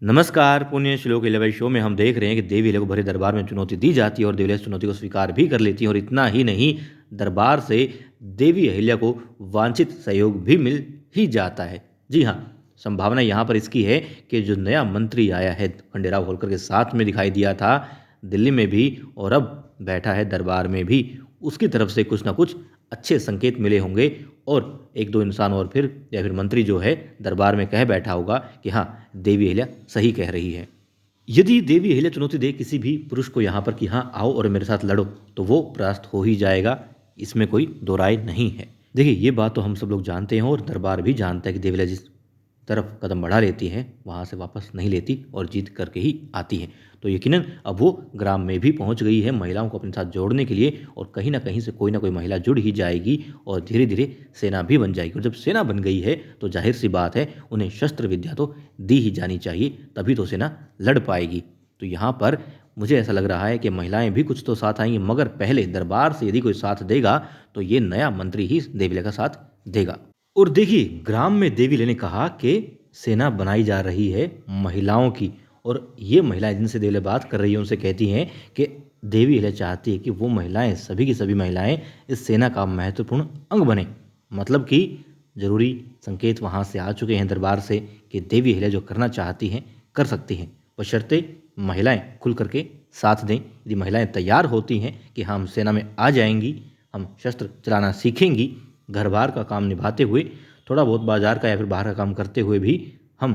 नमस्कार। पुण्य श्लोक 11 शो में हम देख रहे हैं कि देवी अहिल्या को भरे दरबार में चुनौती दी जाती है और देवी अहिल्या इस चुनौती को स्वीकार भी कर लेती है और इतना ही नहीं, दरबार से देवी अहिल्या को वांछित सहयोग भी मिल ही जाता है। जी हाँ, संभावना यहाँ पर इसकी है कि जो नया मंत्री आया है, खंडेराव होलकर के साथ में दिखाई दिया था दिल्ली में भी और अब बैठा है दरबार में भी, उसकी तरफ से कुछ ना कुछ अच्छे संकेत मिले होंगे और एक दो इंसान और फिर या फिर मंत्री जो है दरबार में कह बैठा होगा कि हाँ, देवी अहिल्या सही कह रही है। यदि देवी अहिल्या चुनौती दे किसी भी पुरुष को यहाँ पर कि हाँ आओ और मेरे साथ लड़ो, तो वो परास्त हो ही जाएगा, इसमें कोई दो राय नहीं है। देखिए, ये बात तो हम सब लोग जानते हैं और दरबार भी जानता है कि देवी अहिल्या जिस तरफ कदम बढ़ा लेती हैं वहाँ से वापस नहीं लेती और जीत करके ही आती हैं। तो यकीनन अब वो ग्राम में भी पहुँच गई है महिलाओं को अपने साथ जोड़ने के लिए और कहीं ना कहीं से कोई ना कोई महिला जुड़ ही जाएगी और धीरे धीरे सेना भी बन जाएगी। और जब सेना बन गई है तो जाहिर सी बात है उन्हें शस्त्र विद्या तो दी ही जानी चाहिए, तभी तो सेना लड़ पाएगी। तो यहाँ पर मुझे ऐसा लग रहा है कि महिलाएं भी कुछ तो साथ आएंगी, मगर पहले दरबार से यदि कोई साथ देगा तो ये नया मंत्री ही देवी अहिल्या का साथ देगा। और देखिए, ग्राम में देवी अहिल्या ने कहा कि सेना बनाई जा रही है महिलाओं की, और ये महिलाएं जिनसे देवी अहिल्या बात कर रही है उनसे कहती हैं कि देवी अहिल्या चाहती है कि वो महिलाएं, सभी की सभी महिलाएं इस सेना का महत्वपूर्ण अंग बने। मतलब कि जरूरी संकेत वहाँ से आ चुके हैं दरबार से कि देवी अहिल्या जो करना चाहती हैं कर सकती हैं, बशर्ते महिलाएं खुल करके साथ दें। यदि महिलाएं तैयार होती हैं कि हम सेना में आ जाएंगी, हम शस्त्र चलाना सीखेंगी, घर बार का काम निभाते हुए, थोड़ा बहुत बाजार का या फिर बाहर का काम करते हुए भी हम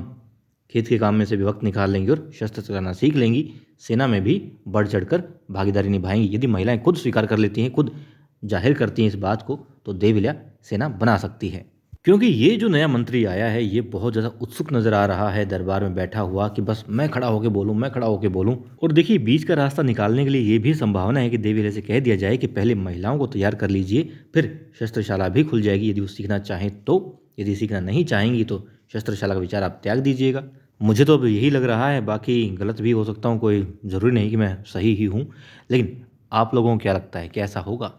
खेत के काम में से भी वक्त निकाल लेंगी और शस्त्र चलाना सीख लेंगी, सेना में भी बढ़ चढ़कर भागीदारी निभाएंगी। यदि महिलाएं खुद स्वीकार कर लेती हैं, खुद जाहिर करती हैं इस बात को, तो देवी अहिल्या सेना बना सकती है। क्योंकि ये जो नया मंत्री आया है ये बहुत ज़्यादा उत्सुक नज़र आ रहा है दरबार में बैठा हुआ कि बस मैं खड़ा होकर बोलूँ, मैं खड़ा होकर बोलूँ। और देखिए, बीच का रास्ता निकालने के लिए ये भी संभावना है कि देवी अहिल्या से कह दिया जाए कि पहले महिलाओं को तैयार कर लीजिए, फिर शस्त्रशाला भी खुल जाएगी यदि वो सीखना चाहें तो। यदि सीखना नहीं चाहेंगी तो शस्त्रशाला का विचार आप त्याग दीजिएगा। मुझे तो अब यही लग रहा है, बाकी गलत भी हो सकता हूँ, कोई ज़रूरी नहीं कि मैं सही ही हूँ। लेकिन आप लोगों को क्या लगता है, कैसा होगा?